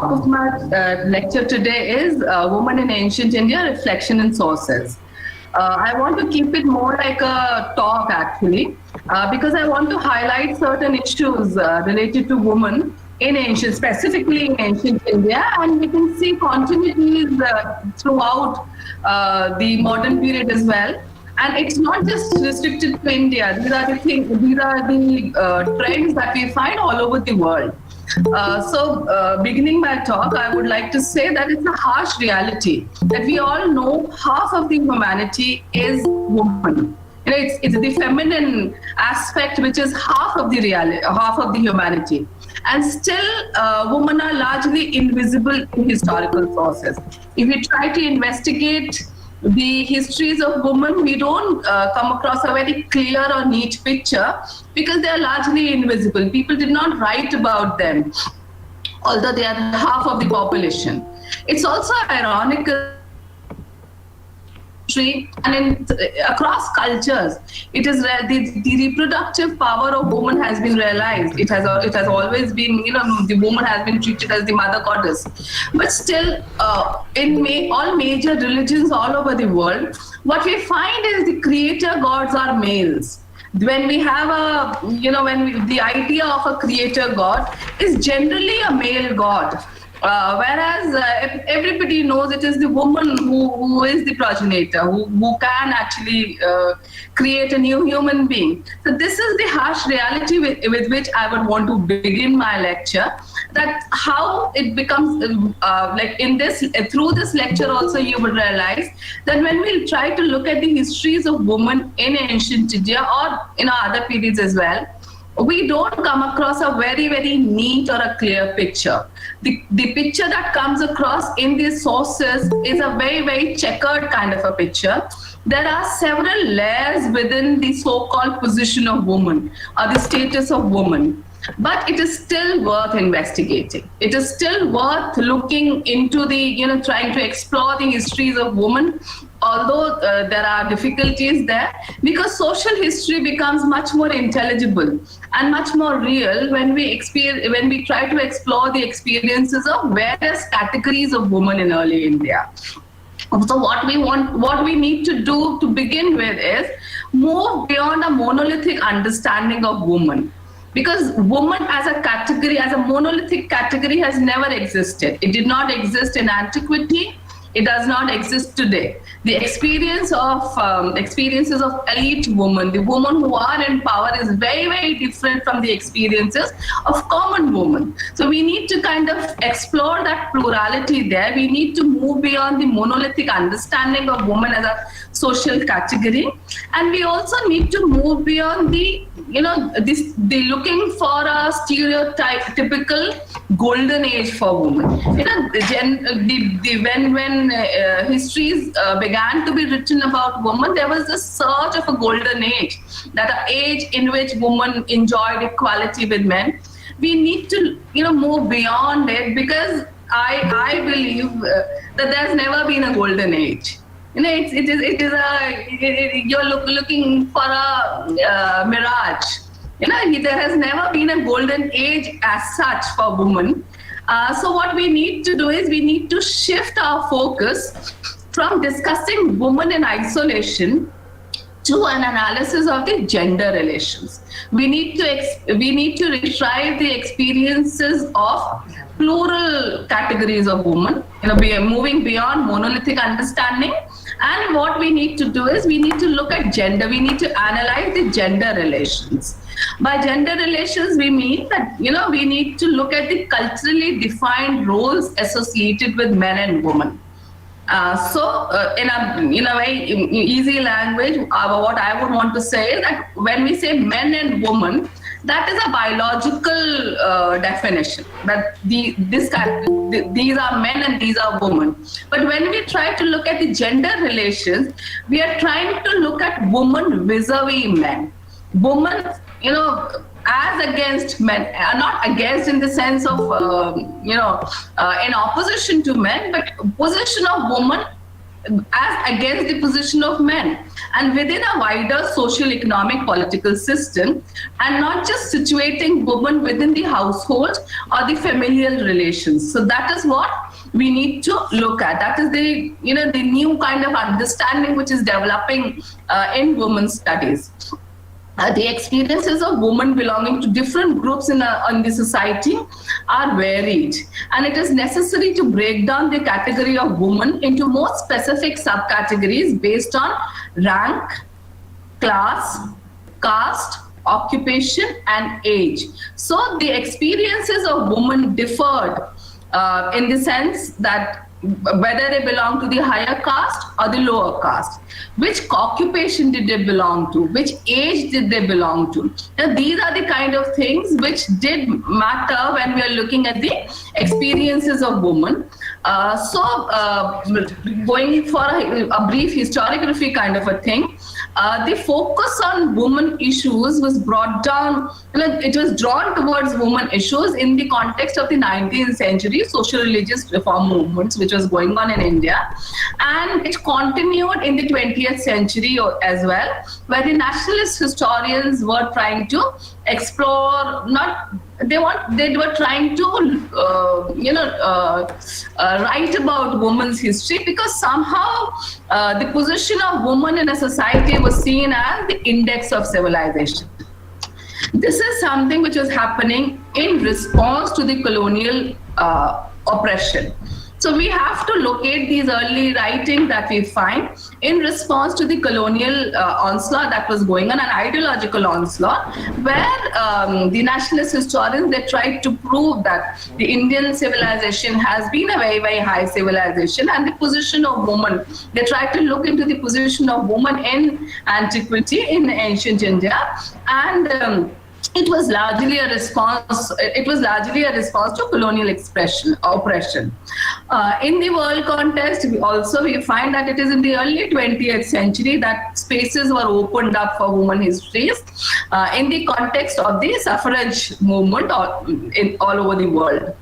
topic of my lecture today is Women in Ancient India, Reflection and Sources. I want to keep it more like a talk actually, because I want to highlight certain issues related to women in ancient, specifically in ancient India, and we can see continuities throughout the modern period as well. And it's not just restricted to India. These are the things, these are the trends that we find all over the world. Beginning my talk, I would like to say that it's a harsh reality that we all know half of the humanity is woman. You know, it's the feminine aspect which is half of the reality, half of the humanity, and still women are largely invisible in historical sources. If we try to investigate the histories of women, we don't come across a very clear or neat picture because they are largely invisible. People did not write about them, although they are half of the population. It's also ironical and across cultures, it is the reproductive power of woman has been realized. It has always been, the woman has been treated as the mother goddess. But still, in all major religions all over the world, what we find is the creator gods are males. When we have the idea of a creator god is generally a male god. Whereas everybody knows it is the woman who is the progenitor, who can actually create a new human being. So this is the harsh reality with which I would want to begin my lecture. That how it becomes through this lecture also you would realize that when we try to look at the histories of women in ancient India or in other periods as well, we don't come across a very, very neat or a clear picture. The picture that comes across in these sources is a very, very checkered kind of a picture. There are several layers within the so-called position of woman or the status of woman. But it is still worth investigating. It is still worth looking into trying to explore the histories of women, although there are difficulties there, because social history becomes much more intelligible and much more real when we try to explore the experiences of various categories of women in early India. So what we need to do to begin with is move beyond a monolithic understanding of woman. Because woman as a category, as a monolithic category, has never existed. It did not exist in antiquity. It does not exist today. The experiences of elite women, the women who are in power, is very, very different from the experiences of common women. So we need to kind of explore that plurality there. We need to move beyond the monolithic understanding of women as a social category, and we also need to move beyond the looking for a stereotypical golden age for women. When histories began to be written about women, there was this search of a golden age, that an age in which women enjoyed equality with men. We need to move beyond it, because I believe that there's never been a golden age. You're looking for a mirage. There has never been a golden age as such for women. So what we need to do is we need to shift our focus from discussing women in isolation to an analysis of the gender relations. We need to retrieve the experiences of plural categories of women. We are moving beyond monolithic understanding. And what we need to do is we need to look at gender. We need to analyze the gender relations. By gender relations, we mean that we need to look at the culturally defined roles associated with men and women. In a very easy language, what I would want to say is that when we say men and women, that is a biological definition, that these are men and these are women. But when we try to look at the gender relations, we are trying to look at women vis-a-vis men. Women, as against men, not against in the sense of, in opposition to men, but position of women as against the position of men, and within a wider social, economic, political system, and not just situating women within the household or the familial relations. So that is what we need to look at. That is the the new kind of understanding which is developing in women's studies. The experiences of women belonging to different groups in the society are varied, and it is necessary to break down the category of women into more specific subcategories based on rank, class, caste, occupation, and age. So the experiences of women differed in the sense that whether they belong to the higher caste or the lower caste, which occupation did they belong to, which age did they belong to. Now, these are the kind of things which did matter when we are looking at the experiences of women. Going for a brief historiography kind of a thing, the focus on women issues was brought down, it was drawn towards women issues in the context of the 19th century social religious reform movements which was going on in India, and it continued in the 20th century as well, where the nationalist historians were trying to explore, they were trying to write about women's history, because somehow the position of women in a society was seen as the index of civilization. This is something which was happening in response to the colonial oppression. So we have to locate these early writings that we find in response to the colonial onslaught that was going on, an ideological onslaught, where the nationalist historians, they tried to prove that the Indian civilization has been a very, very high civilization, and the position of women, they tried to look into the position of women in antiquity, in ancient India, and it was largely a response. It was largely a response to colonial oppression. In the world context, we find that it is in the early 20th century that spaces were opened up for women histories in the context of the suffrage movement all over the world.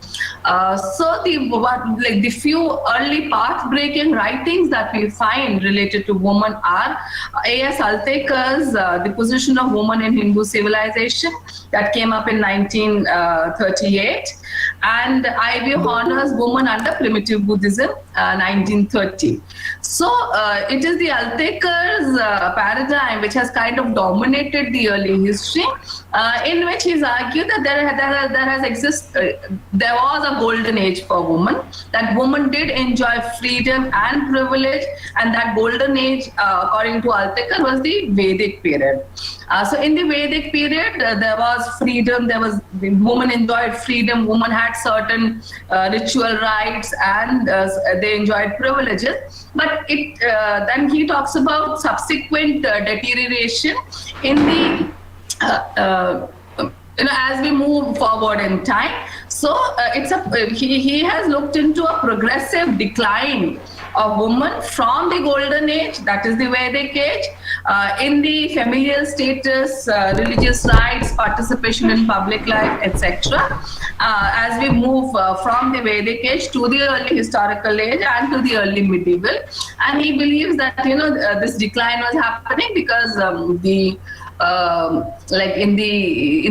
So the few early path-breaking writings that we find related to women are A.S. Altekar's The Position of Woman in Hindu Civilization, that came up in 1938, and I.V. Horner's Woman Under Primitive Buddhism, 1930. So it is the Altekar's paradigm which has kind of dominated the early history, in which he's argued that there was a golden age for women, that women did enjoy freedom and privilege, and that golden age, according to Altekar, was the Vedic period. So in the Vedic period, there was freedom, the women enjoyed freedom, women had certain ritual rights, and they enjoyed privileges. But then he talks about subsequent deterioration in the as we move forward in time. So he has looked into a progressive decline of women from the golden age, that is the Vedic age, in the familial status, religious rights, participation in public life, etc. As we move from the Vedic age to the early historical age and to the early medieval, and he believes that this decline was happening because like in the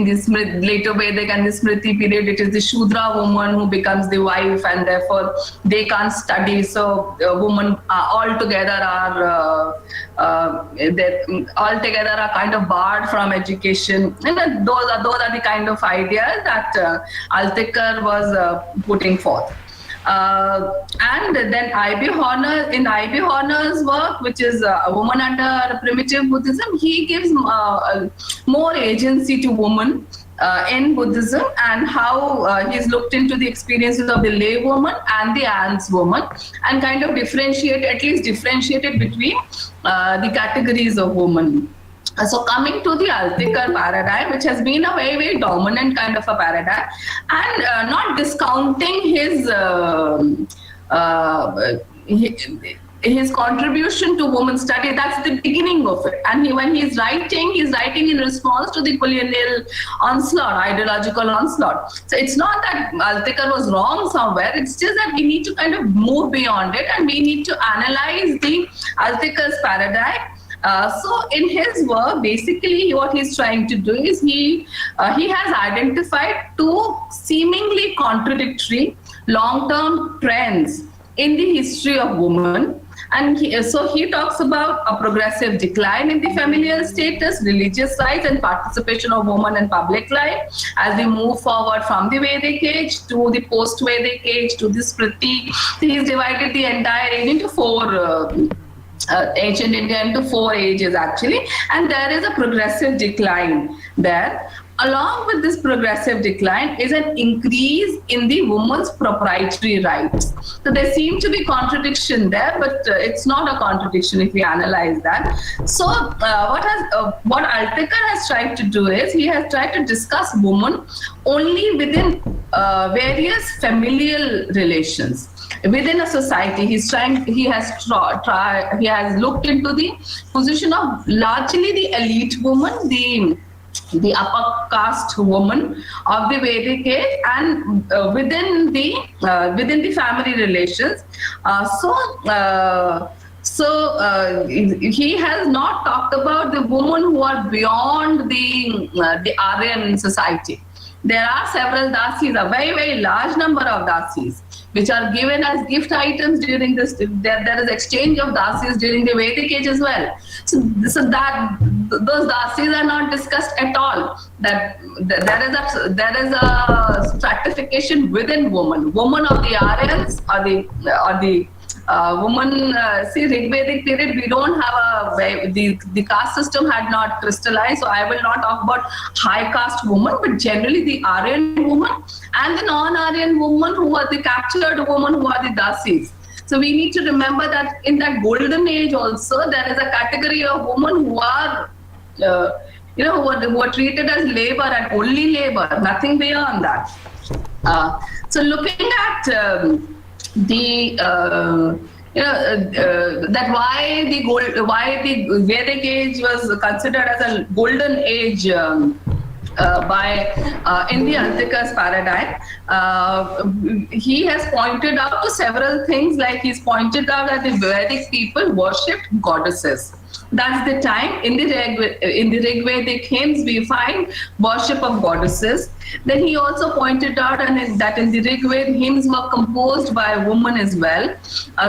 later Vedic and the Smriti period, it is the Shudra woman who becomes the wife, and therefore they can't study. So women altogether are kind of barred from education. And those are the kind of ideas that Altekar was putting forth. And then I.B. Horner, in I.B. Horner's work, which is A Woman Under Primitive Buddhism, he gives more agency to women in Buddhism, and how he's looked into the experiences of the lay woman and the alms woman, and kind of differentiated between the categories of women. So coming to the Altekar paradigm, which has been a very, very dominant kind of a paradigm, and not discounting his contribution to women's study, that's the beginning of it. And when he's writing in response to the colonial onslaught, ideological onslaught. So it's not that Altekar was wrong somewhere, it's just that we need to kind of move beyond it, and we need to analyze the Altekar's paradigm. So in his work, basically what he's trying to do is he has identified two seemingly contradictory long-term trends in the history of women. And so he talks about a progressive decline in the familial status, religious rights, and participation of women in public life as we move forward from the Vedic age to the post-Vedic age to the Smriti. He's divided the entire age into four. Ancient India into 4 ages actually, and there is a progressive decline there. Along with this progressive decline is an increase in the woman's proprietary rights. So there seems to be contradiction there, but it's not a contradiction if we analyze that. So what Altekar has tried to do is he has tried to discuss women only within various familial relations. Within a society, he has looked into the position of largely the elite woman, the upper caste woman of the Vedic age, and within the family relations. He has not talked about the women who are beyond the Aryan society. There are several dasis, a very, very large number of dasis, which are given as gift items during this. There is exchange of dasis during the Vedic age as well. So that those dasis are not discussed at all. That there is a stratification within women. Women of the Aryans or the woman, see, Rigvedic period, we don't have the caste system had not crystallized, so I will not talk about high caste women, but generally the Aryan woman and the non-Aryan woman who are the captured women who are the dasis. So we need to remember that in that golden age also, there is a category of women who are, who are treated as labor and only labor, nothing beyond that. So looking at that why the Vedic age was considered as a golden age by in the Altekar's paradigm. He has pointed out to several things, like he's pointed out that the Vedic people worshipped goddesses. That's the time in the Rigvedic hymns we find worship of goddesses. Then he also pointed out that in the Rigved hymns were composed by women as well.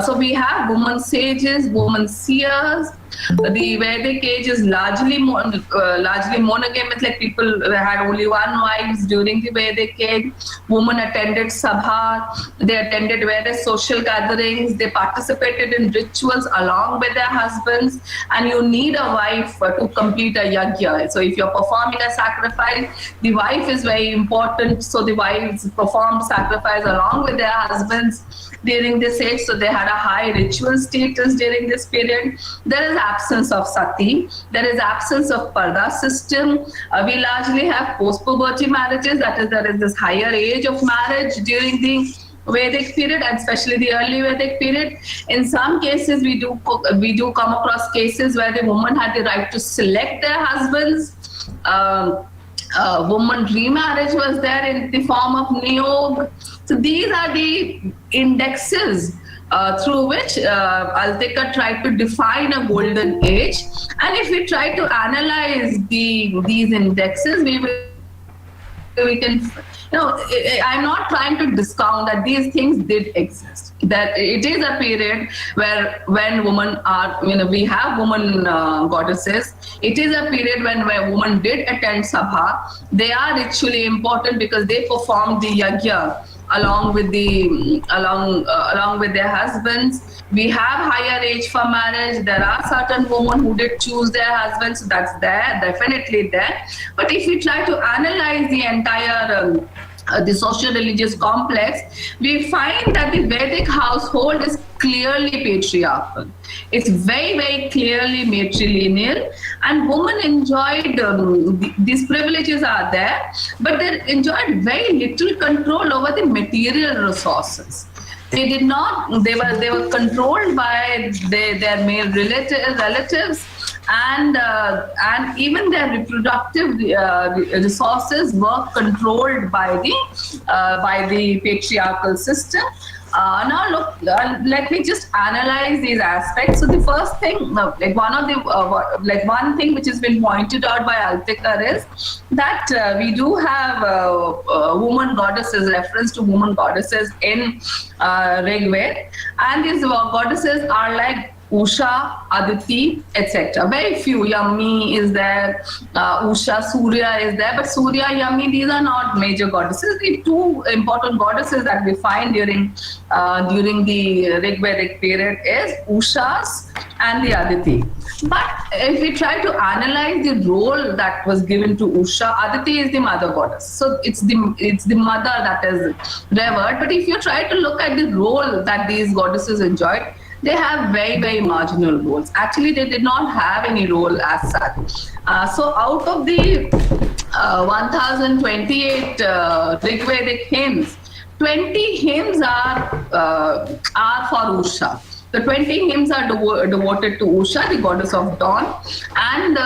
So we have women sages, women seers. The Vedic age is largely monogamous, like people had only one wife during the Vedic age. Women attended sabha, they attended various social gatherings, they participated in rituals along with their husbands, and you need a wife to complete a yajna. So if you're performing a sacrifice, the wife is very important, so the wives performed sacrifice along with their husbands during this age, so they had a high ritual status during this period. There is absence of sati, there is absence of parda system. We largely have post-puberty marriages, that is, there is this higher age of marriage during the Vedic period, and especially the early Vedic period. In some cases, we do come across cases where the woman had the right to select their husbands. Woman remarriage was there in the form of niyog. So these are the indexes through which Altekar tried to define a golden age. And if we try to analyze these indexes, we can, I'm not trying to discount that these things did exist. That it is a period when women are, we have women goddesses. It is a period where women did attend sabha. They are ritually important because they performed the yajna along with their husbands. We have higher age for marriage. There are certain women who did choose their husbands, so that's there, definitely there. But if we try to analyze the entire the social-religious complex, we find that the Vedic household is clearly patriarchal. It's very, very clearly matrilineal, and women enjoyed, these privileges are there, but they enjoyed very little control over the material resources. They did not. They were controlled by their male relatives, and even their reproductive resources were controlled by the patriarchal system. Now look, let me just analyze these aspects. So the first thing, one thing which has been pointed out by Altikar is that we do have woman goddesses, reference to woman goddesses in Rig Veda, and these goddesses are like Usha, Aditi, etc. Very few. Yami is there, Usha, Surya is there, but Surya, Yami, these are not major goddesses. The two important goddesses that we find during the Rig Vedic period is Ushas and the Aditi. But if we try to analyze the role that was given to Usha, Aditi is the mother goddess. So it's the mother that is revered. But if you try to look at the role that these goddesses enjoyed, they have very, very marginal roles. Actually, they did not have any role as such. So out of the 1028 Rigvedic hymns, 20 hymns are for Usha. The 20 hymns are devoted to Usha, the goddess of dawn. And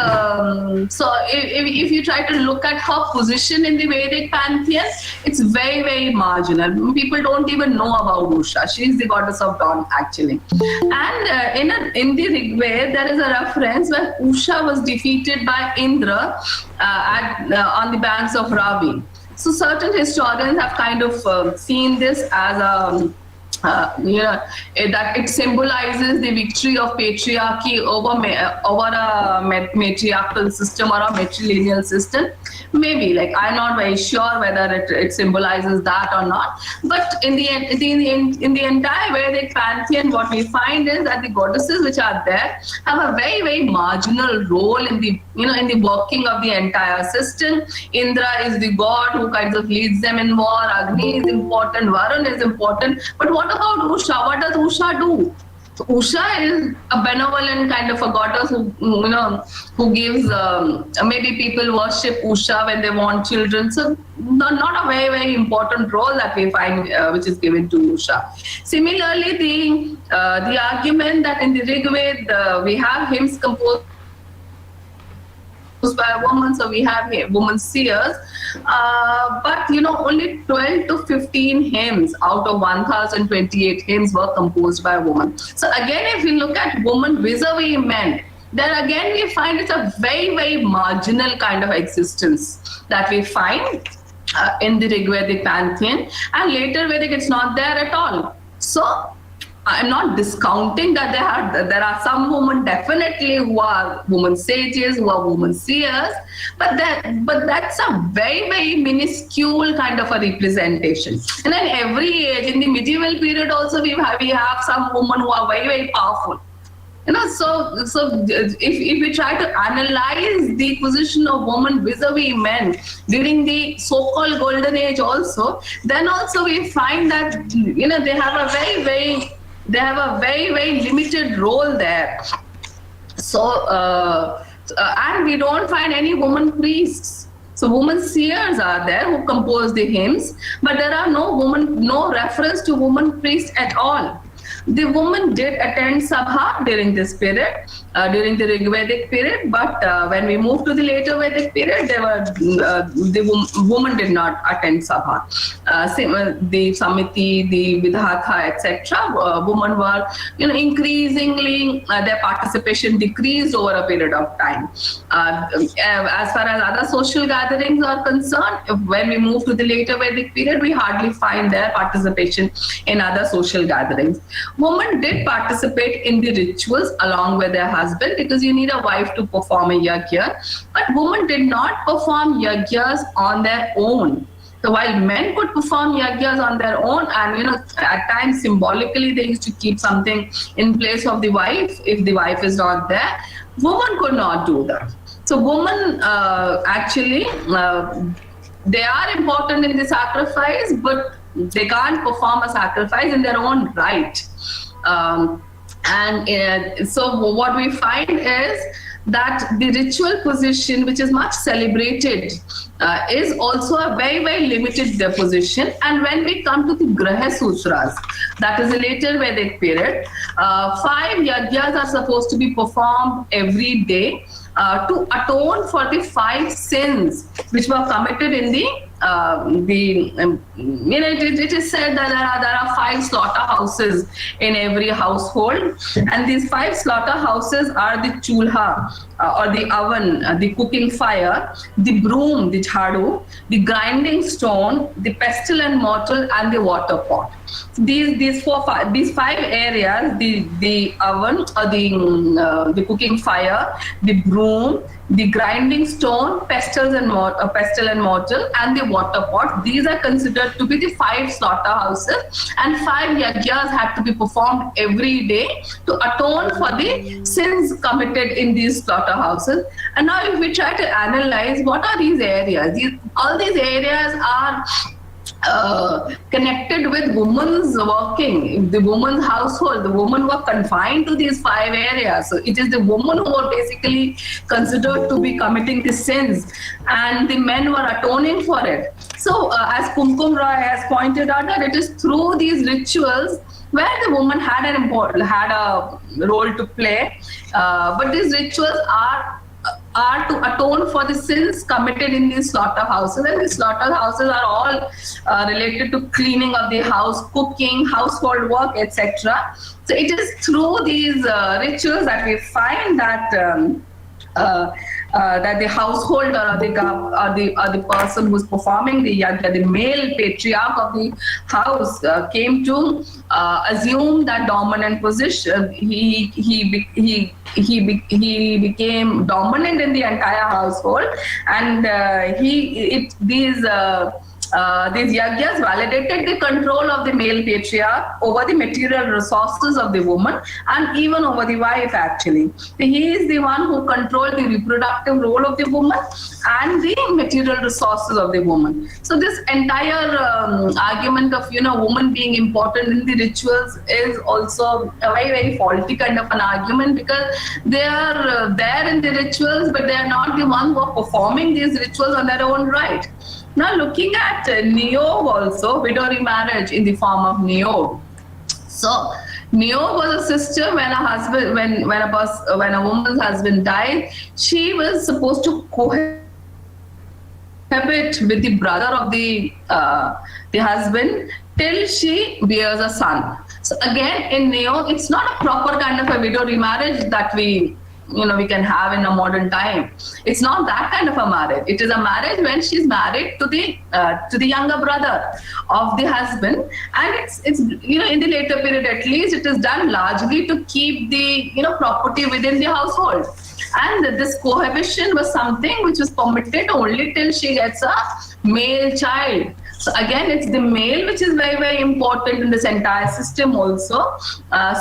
so if you try to look at her position in the Vedic pantheon, it's very, very marginal. People don't even know about Usha. She is the goddess of dawn, actually. And in the Rig Veda, there is a reference where Usha was defeated by Indra on the banks of Ravi. So certain historians have kind of seen this as a that it symbolizes the victory of patriarchy over a matriarchal system or a matrilineal system. Maybe, like, I'm not very sure whether it symbolizes that or not. But in the entire Vedic pantheon, what we find is that the goddesses which are there have a very, very marginal role in the working of the entire system. Indra is the god who kind of leads them in war. Agni is important. Varun is important. But what about Usha? What does Usha do? So Usha is a benevolent kind of a goddess who gives. Maybe people worship Usha when they want children. So not a very, very important role that we find which is given to Usha. Similarly, the argument that in the Rig Veda we have hymns composed by a woman, so we have woman seers, but only 12 to 15 hymns out of 1028 hymns were composed by a woman. So again, if we look at woman vis-a-vis men, then again we find it's a very, very marginal kind of existence that we find in the Rigvedic pantheon, and later Vedic it's not there at all. So I'm not discounting that there are some women definitely who are women sages, who are women seers, but that's a very, very minuscule kind of a representation. And then every age, in the medieval period also, we have some women who are very, very powerful. So if we try to analyze the position of women vis-a-vis men during the so-called golden age also, then also we find that they have a very, very limited role there. So and we don't find any woman priests. So women seers are there who compose the hymns, but there are no reference to woman priests at all. The woman did attend Sabha during this period, during the Rigvedic period, but when we moved to the later Vedic period, the woman did not attend Sabha. The Samiti, the Vidhata, etc., women were, increasingly their participation decreased over a period of time. As far as other social gatherings are concerned, when we move to the later Vedic period, we hardly find their participation in other social gatherings. Women did participate in the rituals along with their husband, because you need a wife to perform a yajna. But women did not perform yajnas on their own. So while men could perform yajnas on their own, and at times symbolically they used to keep something in place of the wife if the wife is not there, women could not do that. So women actually they are important in the sacrifice, but they can't perform a sacrifice in their own right. And so what we find is that the ritual position, which is much celebrated, is also a very, very limited position. And when we come to the Graha Sutras, that is a later Vedic period, 5 yajnas are supposed to be performed every day to atone for the 5 sins which were committed in it is said that there are 5 slaughterhouses in every household, and these 5 slaughterhouses are the chulha or the oven, the cooking fire, the broom, the jhadu, the grinding stone, the pestle and mortar, and the water pot. These 5 areas, the oven or the cooking fire, the broom, the grinding stone, pestle and mortar, and the water pot. These are considered to be the 5 slaughterhouses, and 5 yajnas had to be performed every day to atone for the sins committed in these slaughterhouses. And now, if we try to analyze what are these areas, all these areas are connected with women's working, the woman's household. The women were confined to these 5 areas. So it is the women who were basically considered to be committing the sins, and the men were atoning for it. So as Kumkum Roy has pointed out, that it is through these rituals where the woman had a role to play, but these rituals are to atone for the sins committed in these slaughterhouses, and these slaughterhouses are all related to cleaning of the house, cooking, household work, etc. So it is through these rituals that we find that that the householder or the person who's performing the yajna, the male patriarch of the house, came to assume that dominant position. He became dominant in the entire household, and these yajnas validated the control of the male patriarch over the material resources of the woman and even over the wife, actually. He is the one who controlled the reproductive role of the woman and the material resources of the woman. So this entire argument of woman being important in the rituals is also a very, very faulty kind of an argument, because they are there in the rituals, but they are not the ones who are performing these rituals on their own right. Now, looking at niyog also, widow remarriage in the form of niyog. So, niyog was a sister when a woman's husband died. She was supposed to cohabit with the brother of the husband till she bears a son. So again, in niyog, it's not a proper kind of a widow remarriage that we can have in a modern time. It's not that kind of a marriage. It is a marriage when she's married to the younger brother of the husband, and it's in the later period at least, it is done largely to keep the property within the household. And this cohabitation was something which was permitted only till she gets a male child. So again, it's the male which is very, very important in this entire system also.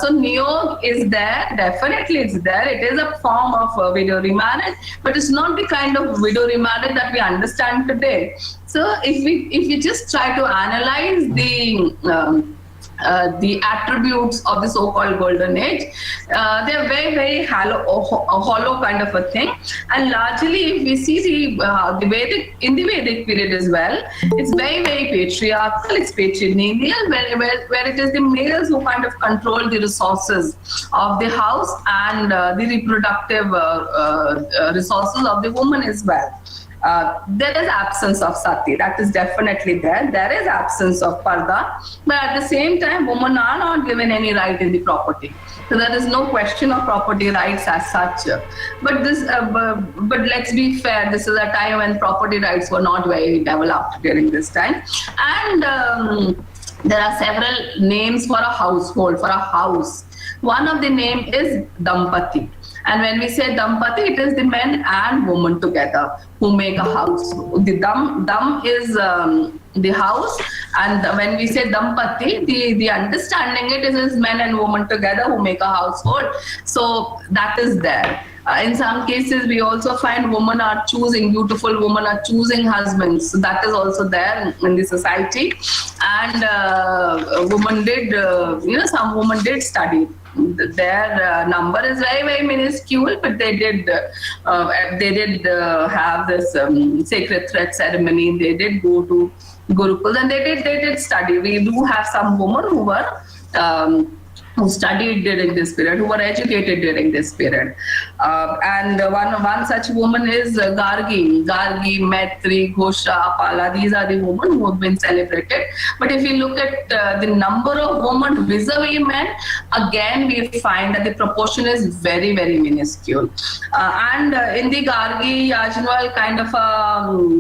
So niyog is there, definitely it's there. It is a form of widow remarriage, but it's not the kind of widow remarriage that we understand today. So if we just try to analyze the attributes of the so-called golden age, they are very, very hollow kind of a thing. And largely, if we see the Vedic period as well, it's very, very patriarchal, it's patrilineal, where it is the males who kind of control the resources of the house and the reproductive resources of the woman as well. There is absence of sati, that is definitely there. There is absence of parda, but at the same time, women are not given any right in the property. So there is no question of property rights as such. But but let's be fair. This is a time when property rights were not very developed during this time, and there are several names for a household, for a house. One of the name is Dampati. And when we say Dampati, it is the men and woman together who make a house. The dam is the house, and when we say Dampati, the understanding it is men and woman together who make a household. So that is there. In some cases, we also find beautiful women are choosing husbands. So that is also there in the society. And women did, some women did study. Their number is very, very minuscule, but they did have this sacred thread ceremony. They did go to gurukuls, and they did study. We do have some women who were who studied during this period, who were educated during this period. And one such woman is Gargi, Maitri, Ghosha, Apala. These are the women who have been celebrated. But if you look at the number of women vis-a-vis men, again we find that the proportion is very, very minuscule. And in the Gargi, Yajnavalkya kind of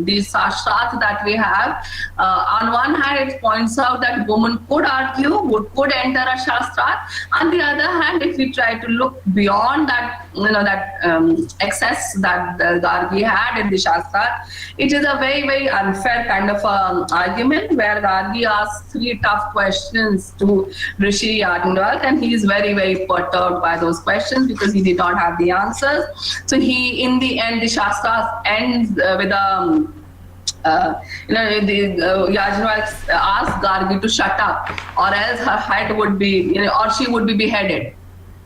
the Shastras that we have, on one hand it points out that women could argue, could enter a Shastra. On the other hand, if we try to look beyond that, excess that Gargi had in the Shastra, it is a very, very unfair kind of argument where Gargi asks 3 tough questions to Rishi Yajnavalkya, and he is very, very perturbed by those questions because he did not have the answers. So he, in the end, the Shastras ends with a Yajnavalkya asked Gargi to shut up, or else her head would be, or she would be beheaded.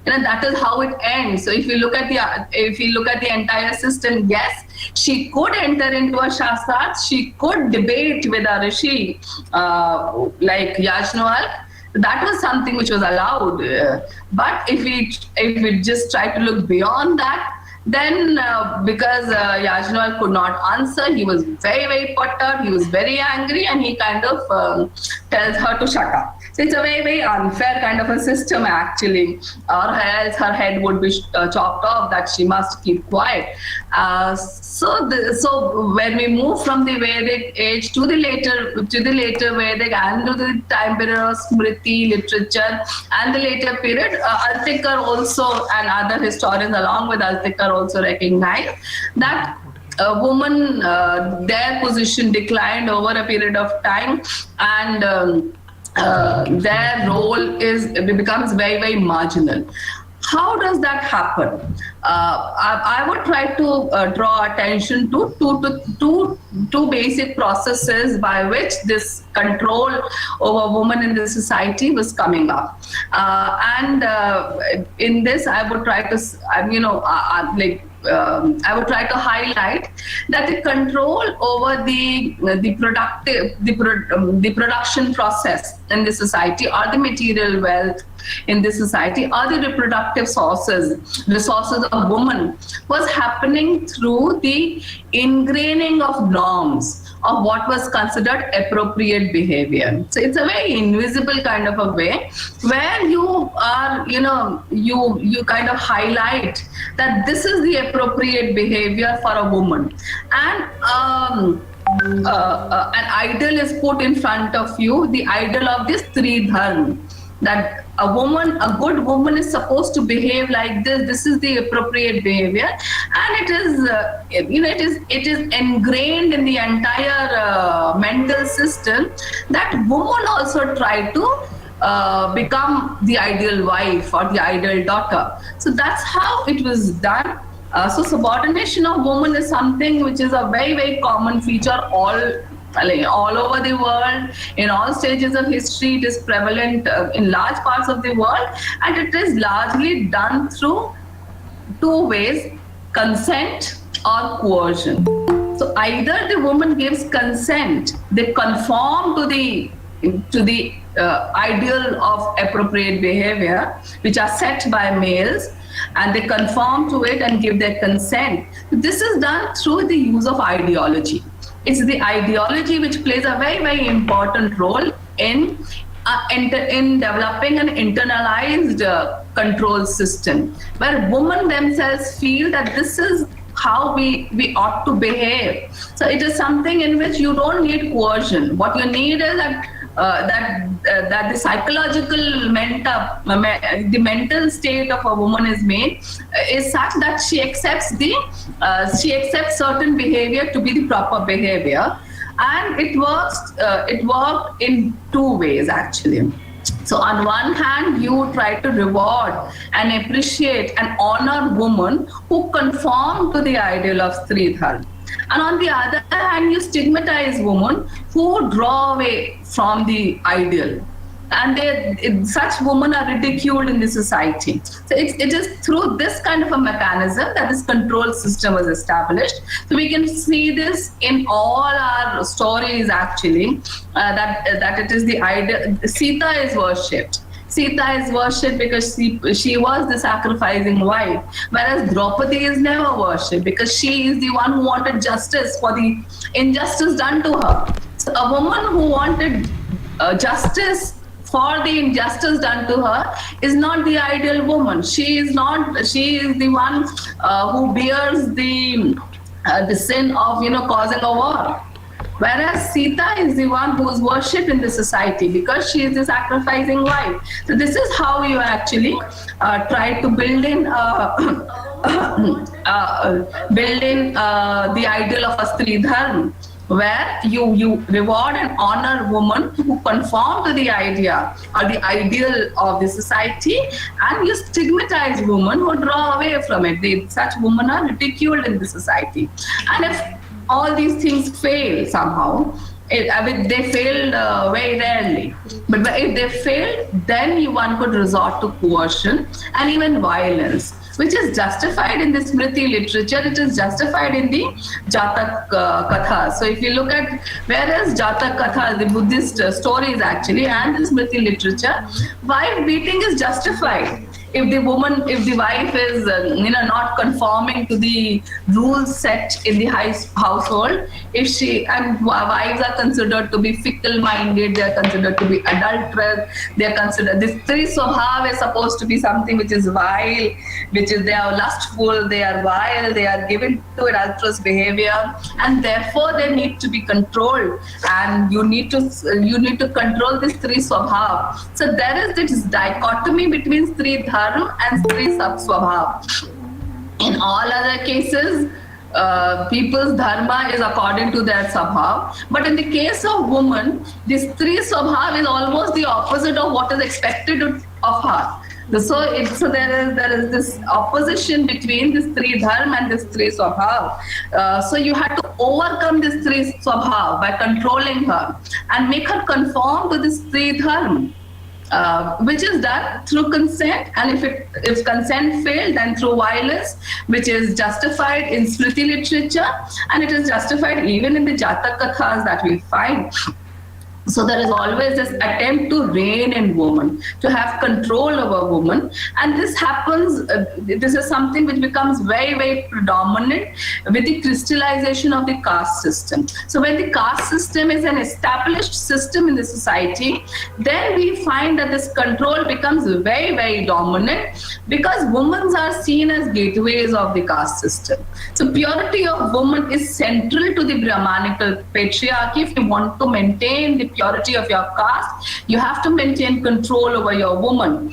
That is how it ends. So if you look at the entire system, yes, she could enter into a Shastra, she could debate with a rishi like Yajnavalkya. That was something which was allowed. But if we just try to look beyond that, then because Yajnavalkya could not answer, he was very, very perturbed, he was very angry, and he kind of tells her to shut up. So it's a very, very unfair kind of a system actually, or else her head would be chopped off, that she must keep quiet. So when we move from the Vedic age to the later Vedic and to the time period of Smriti literature and the later period, Altekar also and other historians along with Altekar also recognize that women, their position declined over a period of time, and their role becomes very, very marginal. How does that happen? I would try to draw attention to two basic processes by which this control over women in the society was coming up. And in this, I would try to, I would try to highlight that the control over the production process in the society, or the material wealth in the society, or the reproductive resources of women, was happening through the ingraining of norms of what was considered appropriate behavior. So it's a very invisible kind of a way where you are, you kind of highlight that this is the appropriate behavior for a woman. And an idol is put in front of you, the idol of this Tri Dharma, that a good woman is supposed to behave like this. This is the appropriate behavior, and it is ingrained in the entire mental system that women also try to become the ideal wife or the ideal daughter. So that's how it was done. So subordination of women is something which is a very, very common feature all over the world, in all stages of history. It is prevalent in large parts of the world, and it is largely done through 2 ways: consent or coercion. So either the woman gives consent, they conform to the ideal of appropriate behavior which are set by males, and they conform to it and give their consent. This is done through the use of ideology. It's the ideology which plays a very, very important role in developing an internalized control system, where women themselves feel that this is how we ought to behave. So it is something in which you don't need coercion. What you need is that the psychological the mental state of a woman is such that she accepts certain behavior to be the proper behavior, and it worked in 2 ways actually. So on one hand, you you try to reward and appreciate and honor women who conform to the ideal of Stri Dharma. And on the other hand, you stigmatize women who draw away from the ideal. And such women are ridiculed in the society. So it is through this kind of a mechanism that this control system was established. So we can see this in all our stories actually, that it is the idea. Sita is worshipped. Sita is worshipped because she was the sacrificing wife, whereas Draupadi is never worshipped because she is the one who wanted justice for the injustice done to her. So a woman who wanted justice for the injustice done to her is not the ideal woman. She is the one who bears the sin of causing a war. Whereas Sita is the one who is worshipped in the society because she is the sacrificing wife. So this is how you actually try to build in the ideal of a Stri Dharma, where you reward and honor women who conform to the idea or the ideal of the society, and you stigmatize women who draw away from it. Such women are ridiculed in the society. And if all these things fail somehow, they failed very rarely. But if they failed, then one could resort to coercion and even violence, which is justified in the Smriti literature. It is justified in the Jatak Katha. So if you look at whereas Jatak Katha, the Buddhist stories actually, and the Smriti literature, wife beating is justified. If the wife is not conforming to the rules set in the household, wives are considered to be fickle-minded, they are considered to be adulterous, they are considered, this Stri Swabhav is supposed to be something which is vile, they are lustful, they are vile, they are given to adulterous behavior, and therefore they need to be controlled, and you need to control this Stri Swabhav. So there is this dichotomy between Stri Dharma and Stri Swabhav. In all other cases, people's dharma is according to their swabhav. But in the case of woman, this Stri Swabhav is almost the opposite of what is expected of her. So there is this opposition between this Stri Dharma and this Stri Swabhav. So you had to overcome this Stri Swabhav by controlling her and make her conform to this Stri Dharma. Which is done through consent, and if consent failed, then through violence, which is justified in Smriti literature, and it is justified even in the Jatak Kathas that we find. So there is always this attempt to reign in woman, to have control over woman, and this happens. This is something which becomes very, very predominant with the crystallization of the caste system. So when the caste system is an established system in the society, then we find that this control becomes very, very dominant because women are seen as gateways of the caste system. So purity of woman is central to the Brahmanical patriarchy. If you want to maintain the purity of your caste, you have to maintain control over your woman.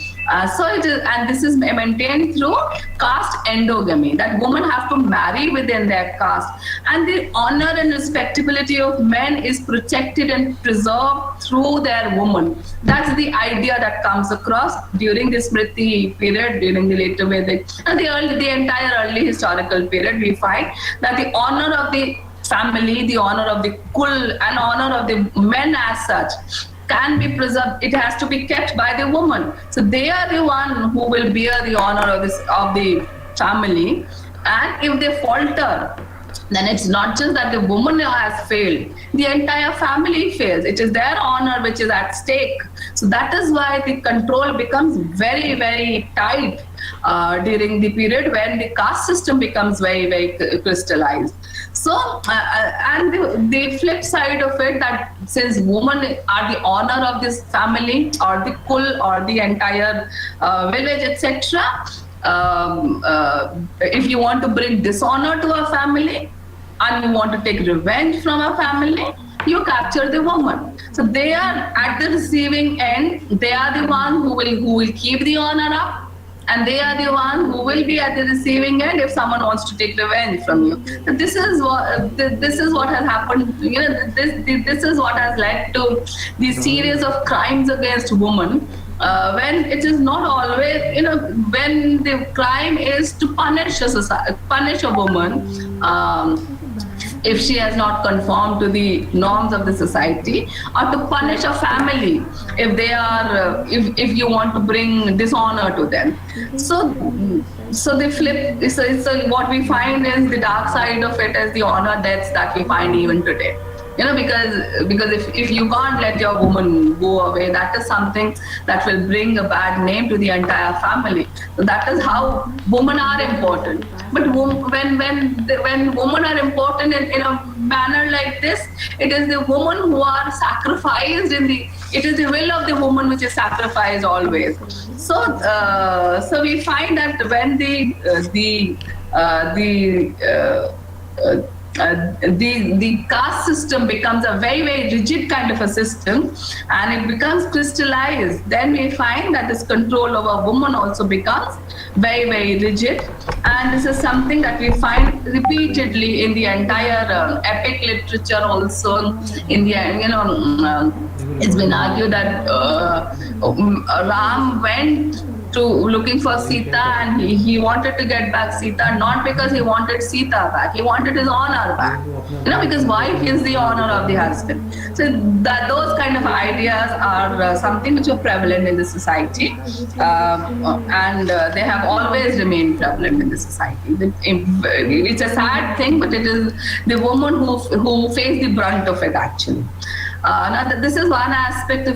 This is maintained through caste endogamy, that women have to marry within their caste, and the honor and respectability of men is protected and preserved through their woman. That's the idea that comes across during the Smriti period, during the later Vedic and the entire early historical period. We find that the honor of the family, the honor of the kul, and honor of the men as such can be preserved. It has to be kept by the woman. So they are the one who will bear the honor of the family. And if they falter, then it's not just that the woman has failed, the entire family fails. It is their honor which is at stake. So that is why the control becomes very, very tight during the period when the caste system becomes very, very crystallized. So, and the flip side of it, that since women are the honor of this family or the kul or the entire village, etc., if you want to bring dishonor to a family and you want to take revenge from a family, you capture the woman. So they are at the receiving end. They are the one who will keep the honor up. And they are the one who will be at the receiving end if someone wants to take revenge from you. So this is what has happened. This is what has led to the series of crimes against women when it is not always, when the crime is to punish a society, punish a woman, if she has not conformed to the norms of the society, or to punish a family if they are, if you want to bring dishonor to them. So the flip, so what we find is the dark side of it is the honor deaths that we find even today. Because if you can't let your woman go away, that is something that will bring a bad name to the entire family. So that is how women are important. But when women are important in a manner like this, it is the women who are sacrificed it is the will of the woman which is sacrificed always. So we find that when the caste system becomes a very, very rigid kind of a system, and it becomes crystallized, then we find that this control over women also becomes very, very rigid. And this is something that we find repeatedly in the entire epic literature also. In the it's been argued that Ram went to looking for Sita, and he wanted to get back Sita, not because he wanted Sita back, he wanted his honor back, because wife is the honor of the husband. So those kind of ideas are something which are prevalent in the society, and they have always remained prevalent in the society. It's a sad thing, but it is the woman who face the brunt of it actually. Now, this is one aspect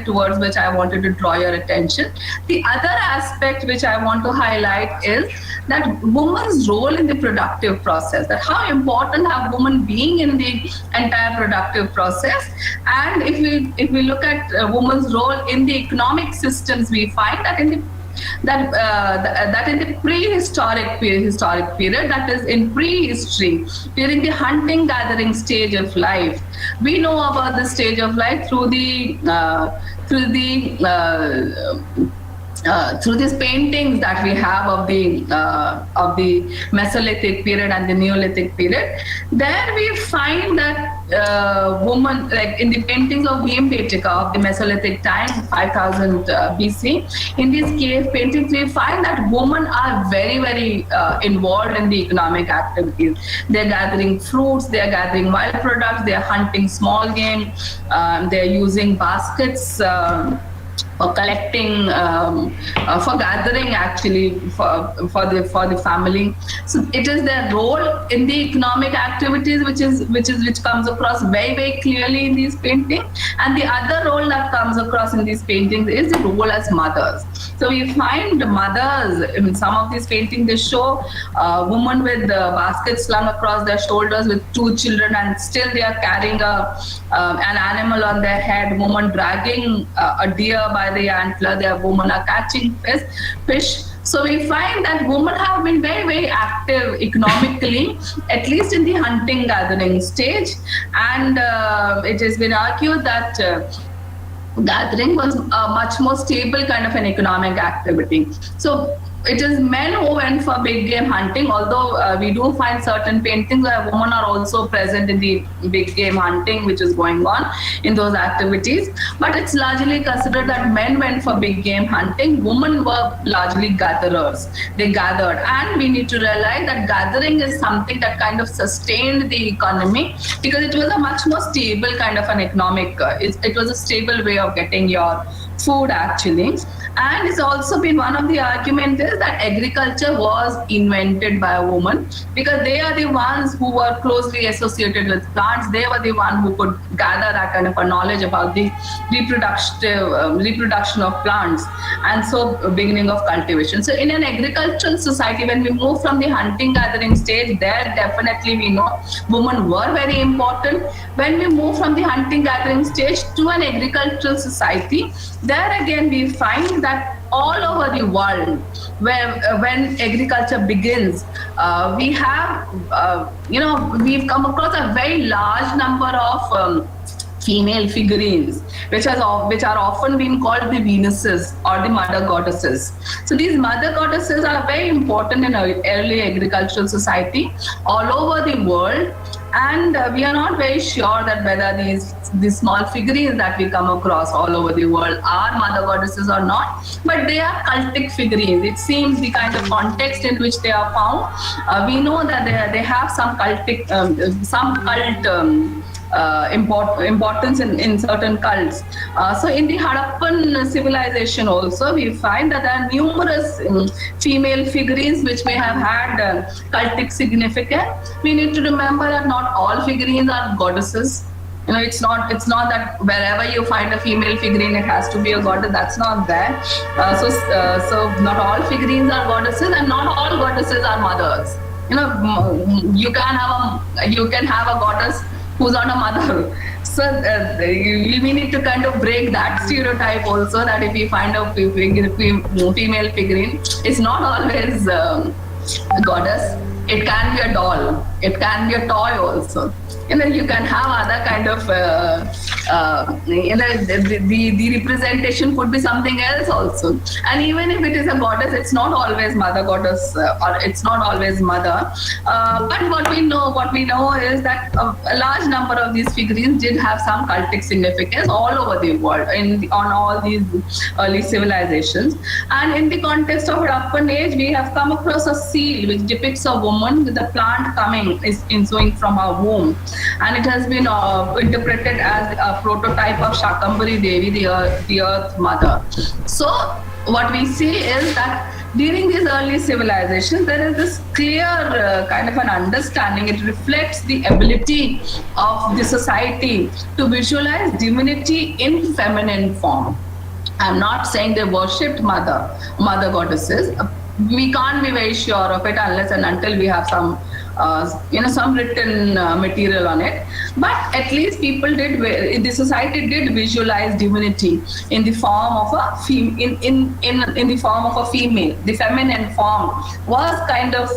towards which I wanted to draw your attention. The other aspect which I want to highlight is that women's role in the productive process, that how important have women being in the entire productive process. And if we look at women's role in the economic systems, we find that in the prehistoric period, that is in prehistory, during the hunting gathering stage of life, we know about the stage of life through these paintings that we have of the Mesolithic period and the Neolithic period. There we find that woman, like in the paintings of Bhimbetka of the Mesolithic time, 5000 BC, in these cave paintings we find that women are very, very involved in the economic activities. They're gathering fruits, they're gathering wild products, they're hunting small game, they're using baskets for collecting, for gathering actually for the family. So it is their role in the economic activities which comes across very, very clearly in these paintings. And the other role that comes across in these paintings is the role as mothers. So we find mothers in some of these paintings. They show women with baskets slung across their shoulders with 2 children, and still they are carrying an animal on their head. Woman dragging a deer by the antler. Their women are catching fish. So we find that women have been very, very active economically, at least in the hunting gathering stage. And it has been argued that gathering was a much more stable kind of an economic activity. So it is men who went for big game hunting, although we do find certain paintings where women are also present in the big game hunting which is going on in those activities. But it's largely considered that men went for big game hunting, women were largely gatherers. They gathered, and we need to realize that gathering is something that kind of sustained the economy, because it was a much more stable kind of an economic, it was a stable way of getting your food actually. And it's also been one of the arguments is that agriculture was invented by a woman, because they are the ones who were closely associated with plants. They were the one who could gather that kind of a knowledge about the reproduction of plants, and so beginning of cultivation. So in an agricultural society, when we move from the hunting gathering stage, there definitely we know women were very important. When we move from the hunting gathering stage to an agricultural society, there again we find that all over the world, when agriculture begins, we have, we've come across a very large number of female figurines, which are often being called the Venuses or the mother goddesses. So these mother goddesses are very important in early agricultural society all over the world. And we are not very sure that whether these small figurines that we come across all over the world are mother goddesses or not, but they are cultic figurines. It seems the kind of context in which they are found, we know that they have some cultic, some cult importance in certain cults. So in the Harappan civilization also, we find that there are numerous female figurines which may have had cultic significance. We need to remember that not all figurines are goddesses. You know, it's not that wherever you find a female figurine it has to be a goddess. That's not there. So not all figurines are goddesses, and not all goddesses are mothers. You know, you can have a goddess who's not a mother. So we need to kind of break that stereotype also, that if we find a female figurine, it's not always a goddess. It can be a doll. It can be a toy also. You know, you can have other kind of, the representation could be something else also. And even if it is a goddess, it's not always mother goddess, or it's not always mother. But what we know is that a large number of these figurines did have some cultic significance all over the world, on all these early civilizations. And in the context of Harappan age, we have come across a seal which depicts a woman with a plant coming, ensuing from her womb. And it has been interpreted as a prototype of Shakambhari Devi, the Earth Mother. So what we see is that during these early civilizations, there is this clear kind of an understanding. It reflects the ability of the society to visualize divinity in feminine form. I'm not saying they worshipped mother goddesses. We can't be very sure of it unless and until we have some written material on it. But at least the society did visualize divinity in the form of a in the form of a female. The feminine form was kind of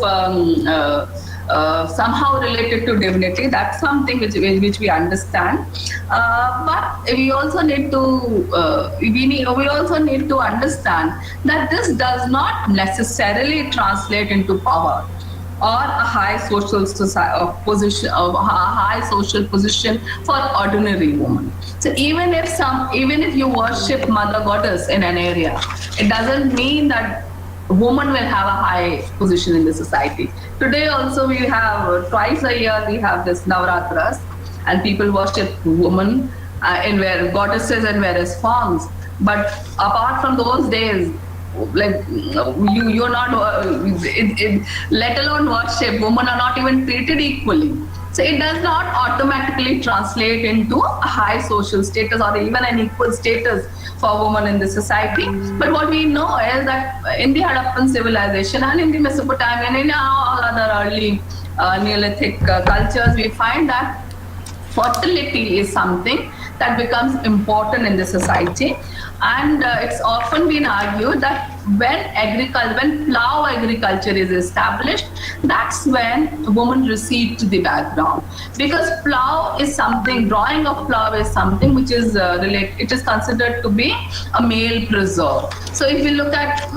somehow related to divinity. That's something which we understand. But we also need to understand that this does not necessarily translate into power or a high social position, of a high social position for ordinary women. So even if you worship mother goddess in an area, it doesn't mean that woman will have a high position in the society. Today also we have twice a year we have this Navaratras, and people worship women in goddesses in various forms. But apart from those days, like you're not let alone worship, women are not even treated equally. So it does not automatically translate into a high social status or even an equal status for women in the society. But what we know is that in the Harappan civilization and in the Mesopotamian and in all other early Neolithic cultures, we find that fertility is something that becomes important in the society. And it's often been argued that when plough agriculture is established, that's when women recede to the background, because drawing of plough is something which is it is considered to be a male preserve. So if we look at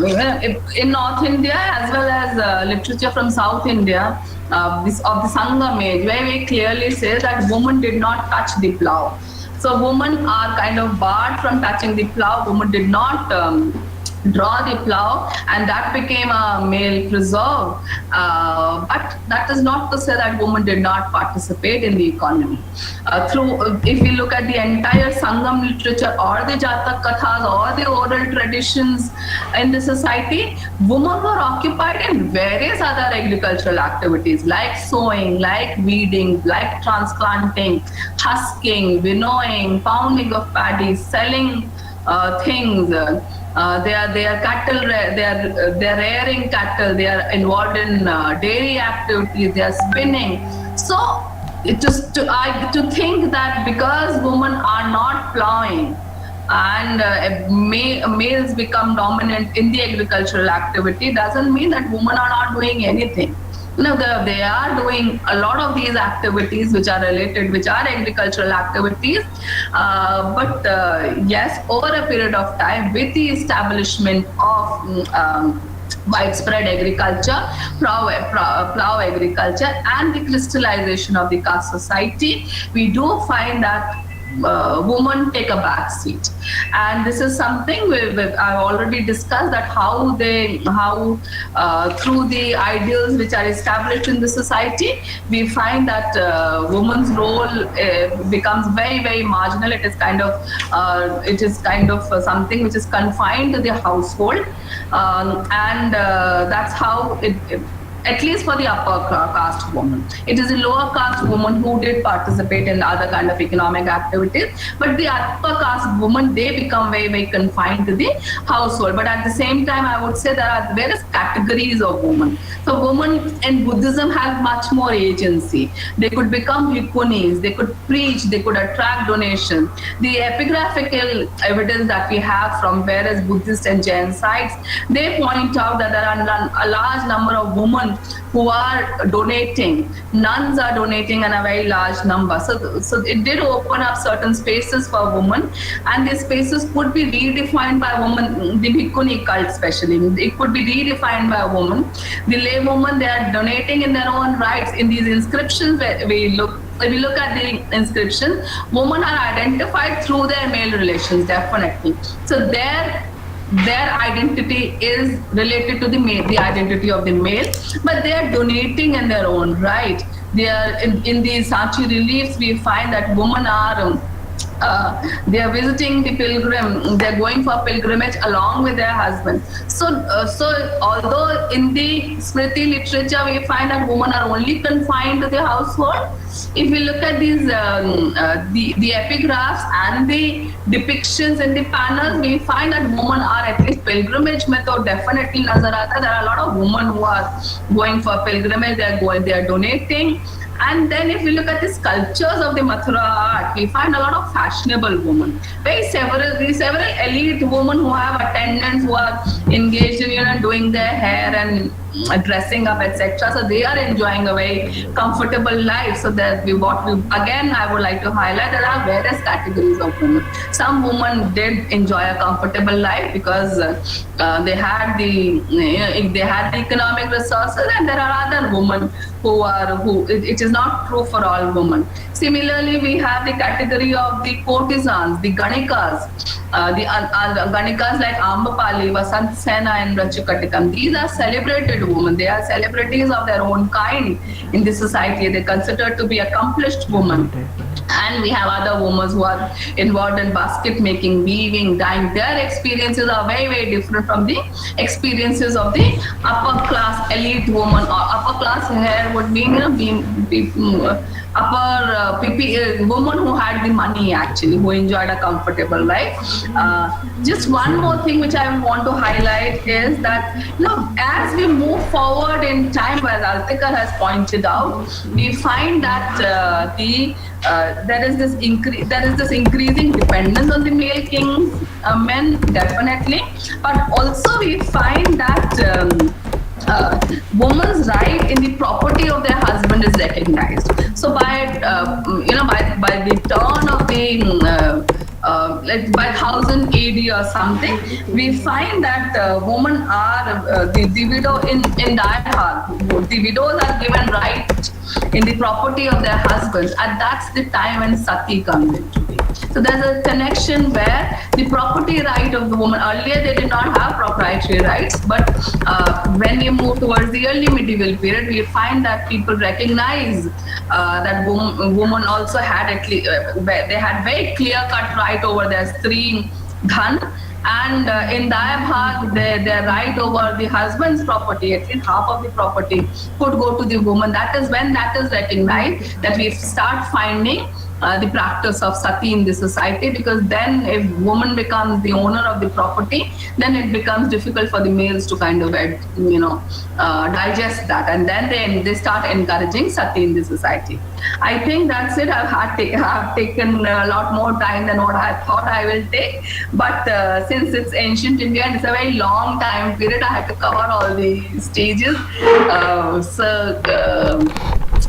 in North India as well as literature from South India, of the Sangam age, where we clearly say that women did not touch the plough. So women are kind of barred from touching the plough. Women did not draw the plough, and that became a male preserve. But that is not to say that women did not participate in the economy. If we look at the entire Sangam literature or the Jatak Kathas or the oral traditions in the society, women were occupied in various other agricultural activities like sowing, like weeding, like transplanting, husking, winnowing, pounding of paddy, selling things. They are cattle. They are rearing cattle. They are involved in dairy activities. They are spinning. So to think that because women are not plowing and males become dominant in the agricultural activity doesn't mean that women are not doing anything. No, they are doing a lot of these activities which are agricultural activities. But yes, over a period of time, with the establishment of widespread agriculture, plow agriculture, and the crystallization of the caste society, we do find that women take a back seat. And this is something I've already discussed, that how through the ideals which are established in the society, we find that women's role becomes very, very marginal. It is kind of something which is confined to the household, and that's how it at least for the upper caste woman. It is the lower caste woman who did participate in other kind of economic activities, but the upper caste woman, they become very, very confined to the household. But at the same time, I would say there are various categories of women. So women in Buddhism have much more agency. They could become bhikkhunis, they could preach, they could attract donations. The epigraphical evidence that we have from various Buddhist and Jain sites, they point out that there are a large number of women who are donating. Nuns are donating in a very large number. So it did open up certain spaces for women, and these spaces could be redefined by women, the bhikkhuni cult especially. It could be redefined by women. The lay women, they are donating in their own rights. In these inscriptions, if we look at the inscription, women are identified through their male relations, definitely. So their identity is related to the identity of the male, but they are donating in their own right. They are in these Sanchi reliefs, we find that women are they are visiting the pilgrim, they're going for pilgrimage along with their husband. So although in the Smriti literature we find that women are only confined to the household, if we look at these the epigraphs and the depictions in the panels, we find that women are at least pilgrimage method definitely nazar aata. There are a lot of women who are going for pilgrimage, they are donating. And then if we look at the sculptures of the Mathura art, we find a lot of fashionable women. Several elite women who have attendants, who are engaged in doing their hair and dressing up, etc. So they are enjoying a very comfortable life. So that again, I would like to highlight there are various categories of women. Some women did enjoy a comfortable life because they had the economic resources, and there are other women it is not true for all women. Similarly, we have the category of the courtesans, the Ganikas, the Ganikas like Ambapali, Vasant Sena, and Rachikatikam. These are celebrated women. They are celebrities of their own kind in the society. They're considered to be accomplished women. And we have other women who are involved in basket making, weaving, dyeing. Their experiences are very, very different from the experiences of the upper class elite woman. Or upper class hair would mean women who had the money, actually, who enjoyed a comfortable life. Just one more thing which I want to highlight is that as we move forward in time, as Altikar has pointed out, we find that there is this increasing dependence on the male kings, men, definitely, but also we find that women's right in the property of their husband is recognized. So by the turn of the by 1000 AD or something, we find that women are the widow in Dayahar. The widows are given right in the property of their husbands, and that's the time when Sati comes into being. So there's a connection where the property right of the woman, earlier they did not have proprietary rights, but when we move towards the early medieval period, we find that people recognize that women also had they had very clear-cut right over their stree dhan. And in Dayabhag, their right over the husband's property, at least half of the property, could go to the woman. That is when that is recognized, that we start finding the practice of sati in the society, because then if woman becomes the owner of the property, then it becomes difficult for the males to kind of digest that, and then they start encouraging sati in the society. I think that's it. I've taken a lot more time than what I thought I will take, but since it's ancient India and it's a very long time period, I had to cover all the stages.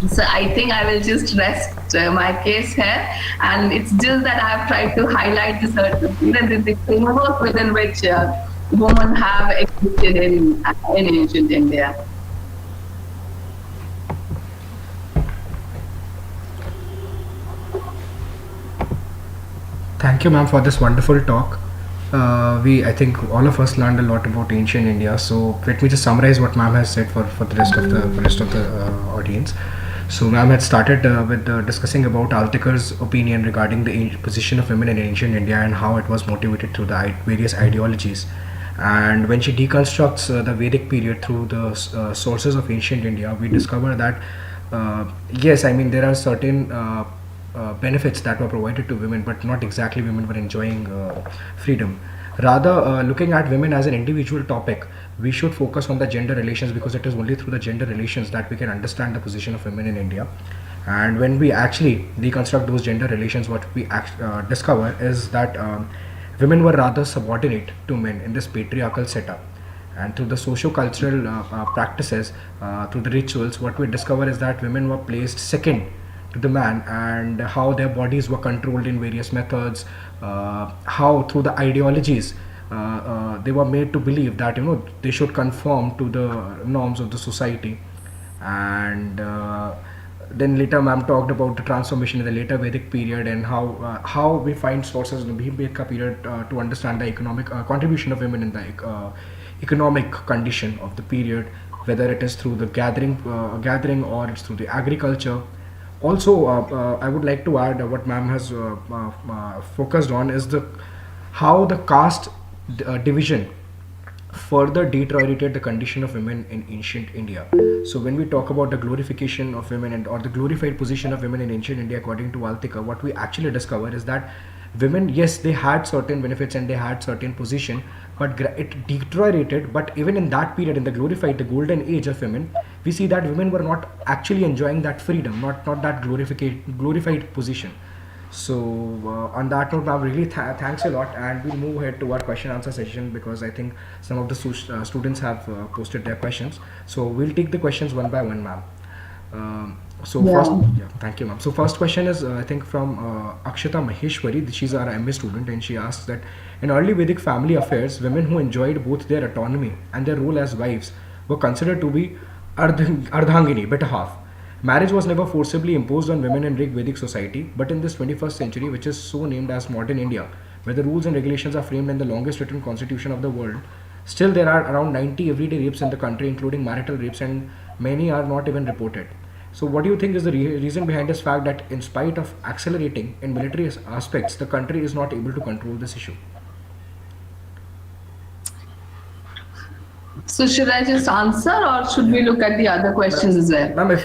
So I think I will just rest my case here, and it's just that I have tried to highlight the framework within which women have existed in ancient India. Thank you, ma'am, for this wonderful talk. I think all of us learned a lot about ancient India. So let me just summarize what ma'am has said for the rest of the audience. So ma'am had started with discussing about Altiker's opinion regarding the position of women in ancient India and how it was motivated through the various ideologies. And when she deconstructs the Vedic period through the sources of ancient India, we discover that yes, I mean there are certain benefits that were provided to women, but not exactly women were enjoying freedom. Rather, looking at women as an individual topic, we should focus on the gender relations because it is only through the gender relations that we can understand the position of women in India. And when we actually deconstruct those gender relations, what we discover is that women were rather subordinate to men in this patriarchal setup. And through the socio-cultural practices, through the rituals, what we discover is that women were placed second to the man, and how their bodies were controlled in various methods, how through the ideologies they were made to believe that they should conform to the norms of the society. And then later ma'am talked about the transformation in the later Vedic period, and how we find sources in the Bhimbetka period to understand the economic contribution of women in the economic condition of the period, whether it is through the gathering or it's through the agriculture. Also, I would like to add what ma'am has focused on is the how the caste division further deteriorated the condition of women in ancient India. So when we talk about the glorification of women or the glorified position of women in ancient India, according to Altika, what we actually discover is that women, yes, they had certain benefits and they had certain position, but it deteriorated. But even in that period, in the glorified, the golden age of women, we see that women were not actually enjoying that freedom, not that glorified position. So on that note, ma'am, really thanks a lot, and we'll move ahead to our question answer session because I think some of the students have posted their questions. So we'll take the questions one by one, ma'am. So first, Yeah. yeah, thank you, ma'am. So first question is I think from Akshata Maheshwari. She's our MA student, and she asks that in early Vedic family affairs, women who enjoyed both their autonomy and their role as wives were considered to be ardhangini, better half. Marriage was never forcibly imposed on women in Rig Vedic society, but in this 21st century, which is so named as modern India, where the rules and regulations are framed in the longest written constitution of the world, still there are around 90 everyday rapes in the country, including marital rapes, and many are not even reported. So, what do you think is the reason behind this fact that, in spite of accelerating in military aspects, the country is not able to control this issue? So should I just answer, or should we look at the other questions as well? Ma'am,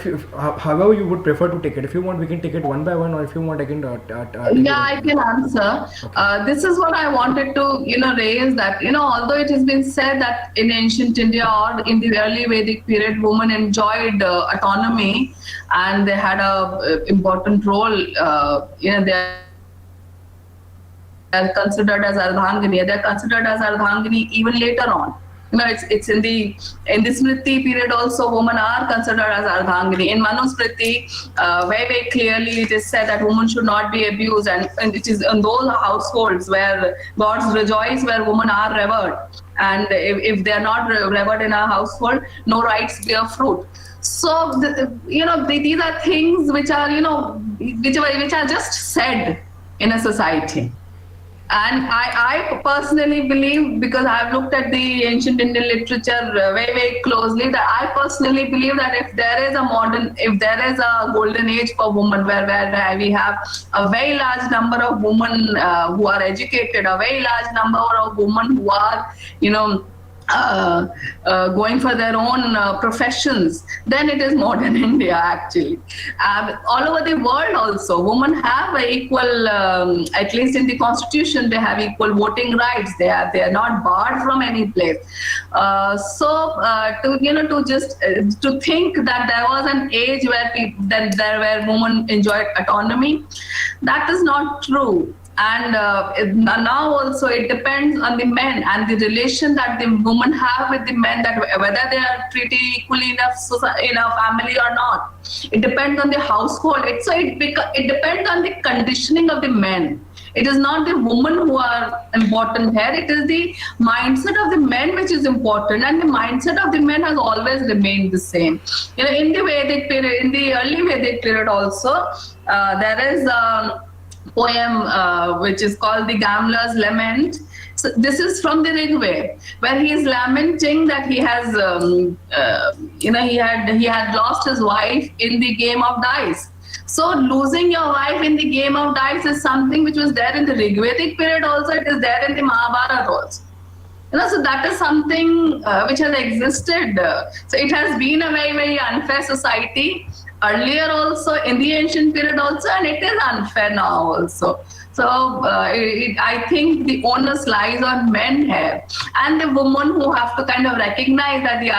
however you would prefer to take it. If you want, we can take it one by one, or if you want, I can take Yeah, I can answer. Okay. This is what I wanted to, raise that, although it has been said that in ancient India or in the early Vedic period, women enjoyed autonomy and they had a important role. They are considered as Ardhangini. They are considered as Ardhangini even later on. It's in the Smriti period also, women are considered as Ardhangini. In Manusmriti, very clearly it is said that women should not be abused, and it is in those households where gods rejoice, where women are revered. And if they are not revered in a household, no rights bear fruit. So, these are things which are, which are just said in a society. And I personally believe, because I've looked at the ancient Indian literature very closely, that I personally believe that if there is a golden age for women, where we have a very large number of women who are educated, a very large number of women who are, going for their own professions, then it is modern India actually. All over the world also, women have equal, at least in the constitution, they have equal voting rights. They are not barred from any place. To think that there was an age where women enjoyed autonomy, that is not true. And now also it depends on the men and the relation that the women have with the men, that whether they are treated equally in a family or not. It depends on the household. It depends on the conditioning of the men. It is not the women who are important here. It is the mindset of the men which is important, and the mindset of the men has always remained the same. In the Vedic period, in the early Vedic period also, there is a poem which is called the Gambler's Lament. So this is from the Rig Veda, where he is lamenting that he has, he had lost his wife in the game of dice. So losing your wife in the game of dice is something which was there in the Rigvedic period also. It is there in the Mahabharata also. So that is something which has existed. So it has been a very, very unfair society earlier also, in the ancient period also, and it is unfair now also. So I think the onus lies on men here, and the women who have to kind of recognize that the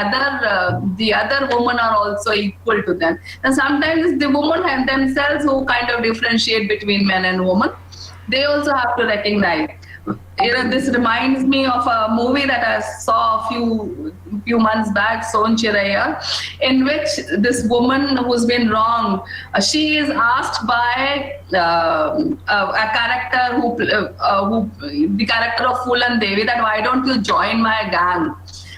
other women are also equal to them. And sometimes it's the women themselves who kind of differentiate between men and women. They also have to recognize. This reminds me of a movie that I saw a few months back, Son Chiraiya, in which this woman who's been wronged, she is asked by a character who the character of Phulan Devi, that why don't you join my gang?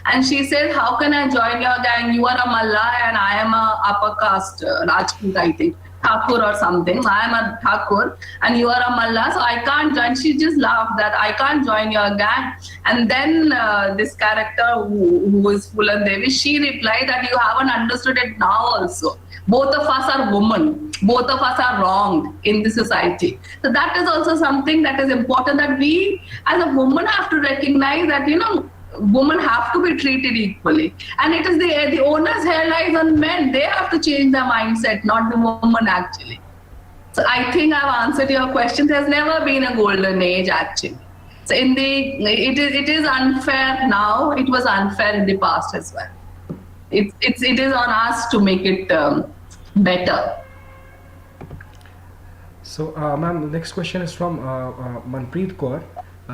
And she said, how can I join your gang? You are a Malla and I am a upper caste, Rajput, I think. Thakur or something. I am a Thakur and you are a Malla, so I can't join. She just laughed that I can't join your gang. And then this character who is Phulan Devi, she replied that you haven't understood it now also. Both of us are women. Both of us are wronged in the society. So that is also something that is important, that we as a woman have to recognize that, women have to be treated equally, and it is the onus here lies on men. They have to change their mindset, not the woman actually. So I think I've answered your question. There's never been a golden age actually. So it is unfair now. It was unfair in the past as well. It is on us to make it better. So, ma'am, the next question is from Manpreet Kaur.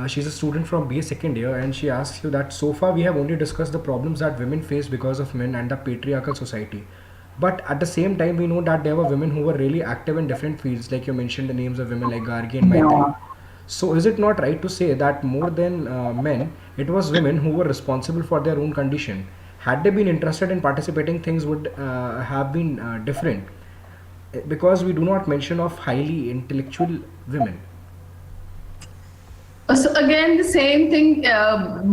She's a student from BA second year, and she asks you that so far we have only discussed the problems that women face because of men and the patriarchal society. But at the same time, we know that there were women who were really active in different fields, like you mentioned the names of women like Gargi and Maitri. So is it not right to say that more than men, it was women who were responsible for their own condition? Had they been interested in participating, things would have been different, because we do not mention of highly intellectual women. So again, the same thing.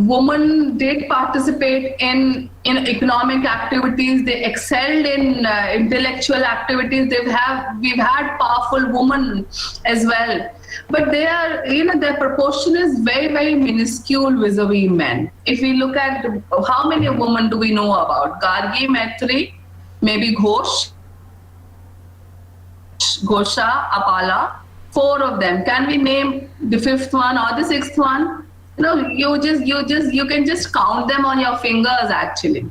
Women did participate in economic activities. They excelled in intellectual activities. We've had powerful women as well, but they are, their proportion is very, very minuscule vis-a-vis men. If we look at how many women do we know about? Gargi, Maitri, maybe Ghosh, Ghosha, Apala. 4 of them. Can we name the 5th one or the 6th one? You can just count them on your fingers actually.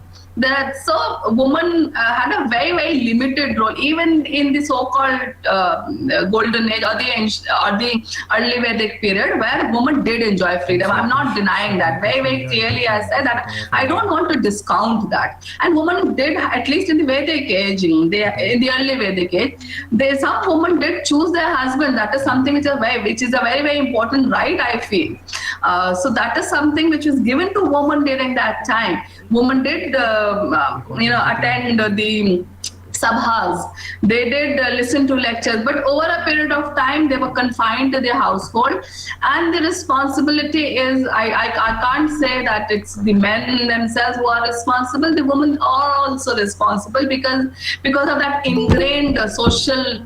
So women had a very, very limited role, even in the so-called golden age or the early Vedic period, where women did enjoy freedom. I'm not denying that. Very, very clearly I said that I don't want to discount that. And women did, at least in the Vedic age, in the early Vedic age, some women did choose their husband. That is something which is a very, very important right, I feel. So that is something which was given to women during that time. Women did, attend the sabhas. They did listen to lectures, but over a period of time, they were confined to their household. And the responsibility is, I can't say that it's the men themselves who are responsible. The women are also responsible because of that ingrained social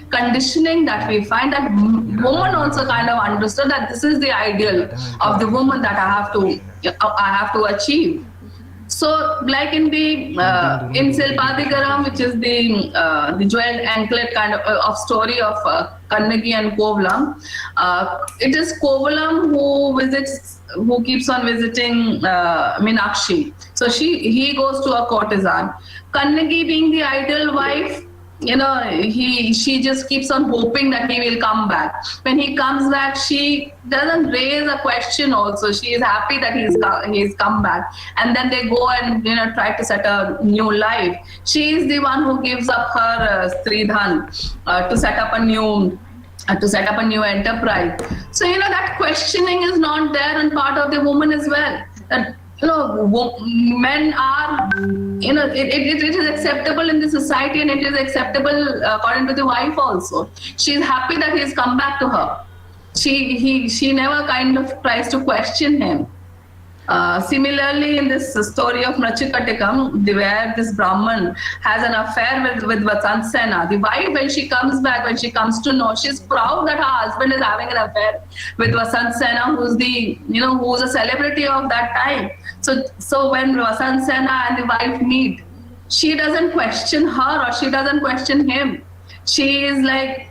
conditioning that we find, that woman also kind of understood that this is the ideal of the woman that I have to achieve. So, like in Silpadikaram, which is the jeweled anklet kind of story of Kannagi and Kovalam, it is Kovalam who keeps on visiting Meenakshi. So he goes to a courtesan. Kannagi, being the ideal wife, she just keeps on hoping that he will come back. When he comes back, she doesn't raise a question also. She is happy that he's come back. And then they go and try to set a new life. She is the one who gives up her Stridhan to set up a new to set up a new enterprise. So, that questioning is not there on part of the woman as well. That, men are, it is acceptable in the society, and it is acceptable according to the wife also. She is happy that he has come back to her. She never kind of tries to question him. Similarly, in this story of Nachikatikam, where this Brahman has an affair with Vasant Sena, the wife, when she comes back, when she comes to know, she's proud that her husband is having an affair with Vasant Sena, who's a celebrity of that time. So when Vasant Sena and the wife meet, she doesn't question her or she doesn't question him. She is like,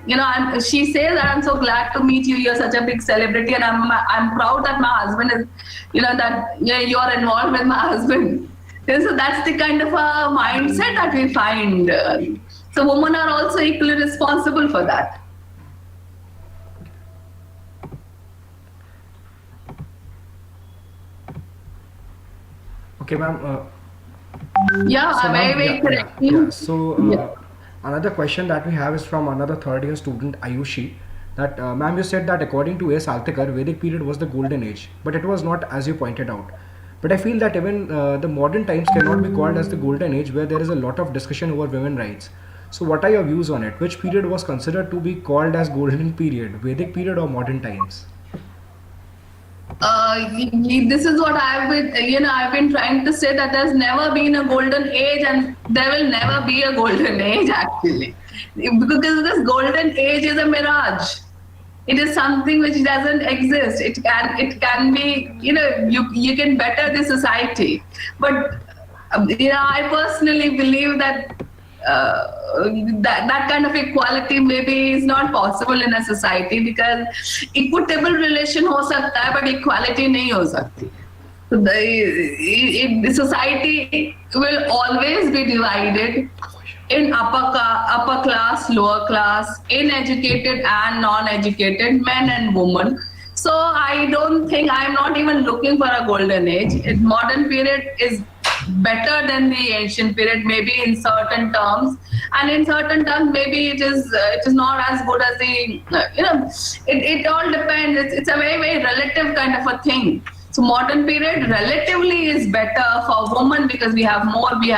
she says that I'm so glad to meet you. You're such a big celebrity, and I'm proud that my husband is, you're involved with my husband. So that's the kind of a mindset that we find. So women are also equally responsible for that. Okay, ma'am. Yeah, So, very, ma'am, very yeah, correct. yeah, yeah. So, Yeah. another question that we have is from another third year student, Ayushi. That, ma'am, you said that according to A. Saltikar, Vedic period was the golden age, but it was not, as you pointed out. But I feel that even the modern times cannot be called as the golden age, where there is a lot of discussion over women rights. So, what are your views on it? Which period was considered to be called as golden period, Vedic period or modern times? This is what I've been trying to say, that there's never been a golden age, and there will never be a golden age actually, because this golden age is a mirage. It is something which doesn't exist. It can be, you can better the society, but I personally believe that that kind of equality maybe is not possible in a society, because equitable relation हो सकता है but equality नहीं हो सकती. So the society will always be divided in upper class, lower class, in educated and non-educated, men and women. So I don't think, I'm not even looking for a golden age. Modern period is better than the ancient period, maybe in certain terms, and in certain terms maybe it is not as good as the it all depends. It's a very, very relative kind of a thing. So modern period relatively is better for women, because we have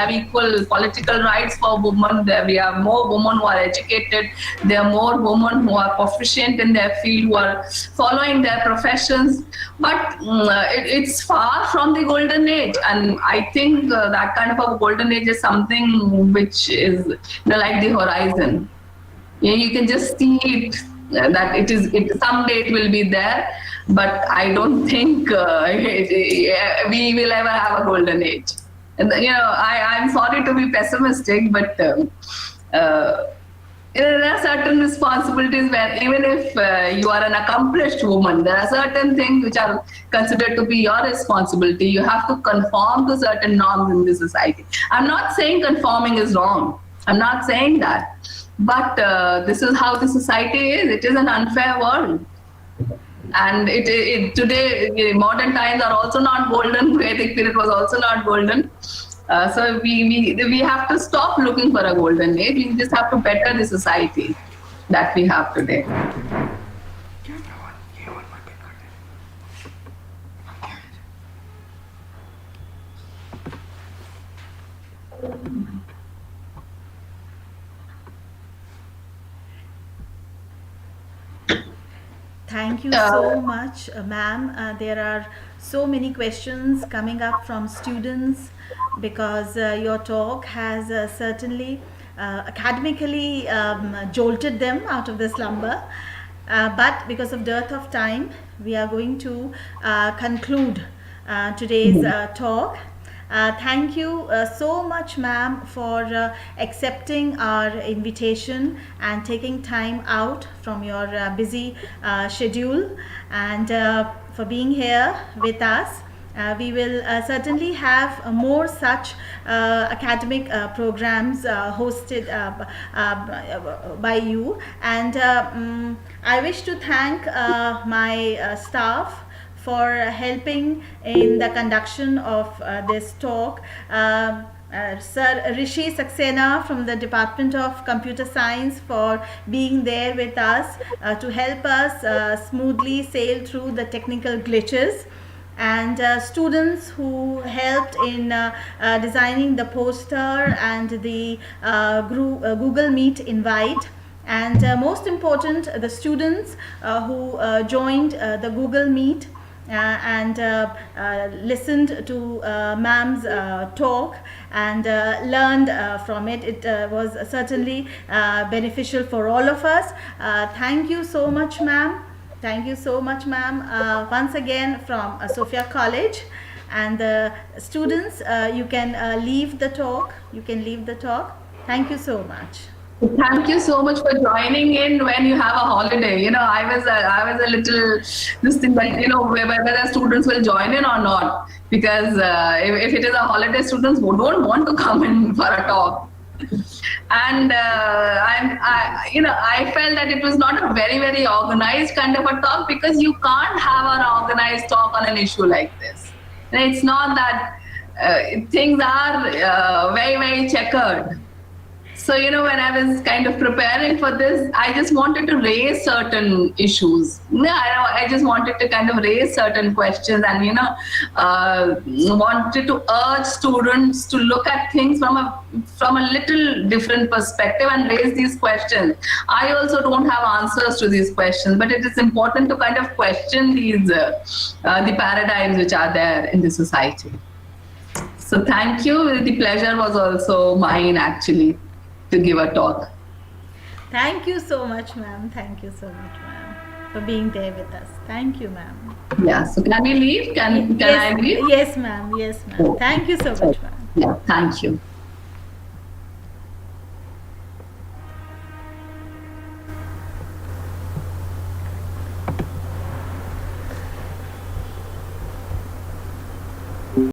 equal political rights for women. There we have more women who are educated. There are more women who are proficient in their field, who are following their professions. But it's far from the golden age, and I think that kind of a golden age is something which is like the horizon. You can just see it, that someday it will be there, but I don't think we will ever have a golden age. And I'm sorry to be pessimistic, but there are certain responsibilities where, even if you are an accomplished woman, there are certain things which are considered to be your responsibility. You have to conform to certain norms in the society. I'm not saying conforming is wrong. I'm not saying that. But this is how the society is. It is an unfair world. And today, modern times are also not golden. Vedic period was also not golden. So we have to stop looking for a golden age. We just have to better the society that we have today. Thank you so much, ma'am. There are so many questions coming up from students, because your talk has certainly academically jolted them out of the slumber. But because of dearth of time, we are going to conclude today's talk. Thank you so much, ma'am, for accepting our invitation and taking time out from your busy schedule, and for being here with us. We will certainly have more such academic programs hosted by you. And I wish to thank my staff for helping in the conduction of this talk. Sir Rishi Saxena from the Department of Computer Science for being there with us to help us smoothly sail through the technical glitches, and students who helped in designing the poster and the Google Meet invite, and most important, the students who joined the Google Meet and listened to ma'am's talk and learned from it. It was certainly beneficial for all of us. Thank you so much, ma'am. Thank you so much, ma'am. Once again from Sophia College. And the students, you can leave the talk. You can leave the talk. Thank you so much. Thank you so much for joining in when you have a holiday. You know, I was a little this thing that, you know, whether students will join in or not, because if it is a holiday, students don't want to come in for a talk. And I felt that it was not a very organized kind of a talk, because you can't have an organized talk on an issue like this. And it's not that things are very checkered. So, you know, when I was kind of preparing for this, I just wanted to raise certain issues. I just wanted to kind of raise certain questions, and, you know, wanted to urge students to look at things from a little different perspective and raise these questions. I also don't have answers to these questions, but it is important to kind of question these the paradigms which are there in the society. So thank you. The pleasure was also mine, actually, to give a talk. Thank you so much, ma'am. Thank you so much, ma'am, for being there with us. Thank you, ma'am. Yeah, so can we leave? Can yes, I leave? Yes, ma'am. Yes, ma'am. Oh. Thank you so much, ma'am. Yeah, thank you.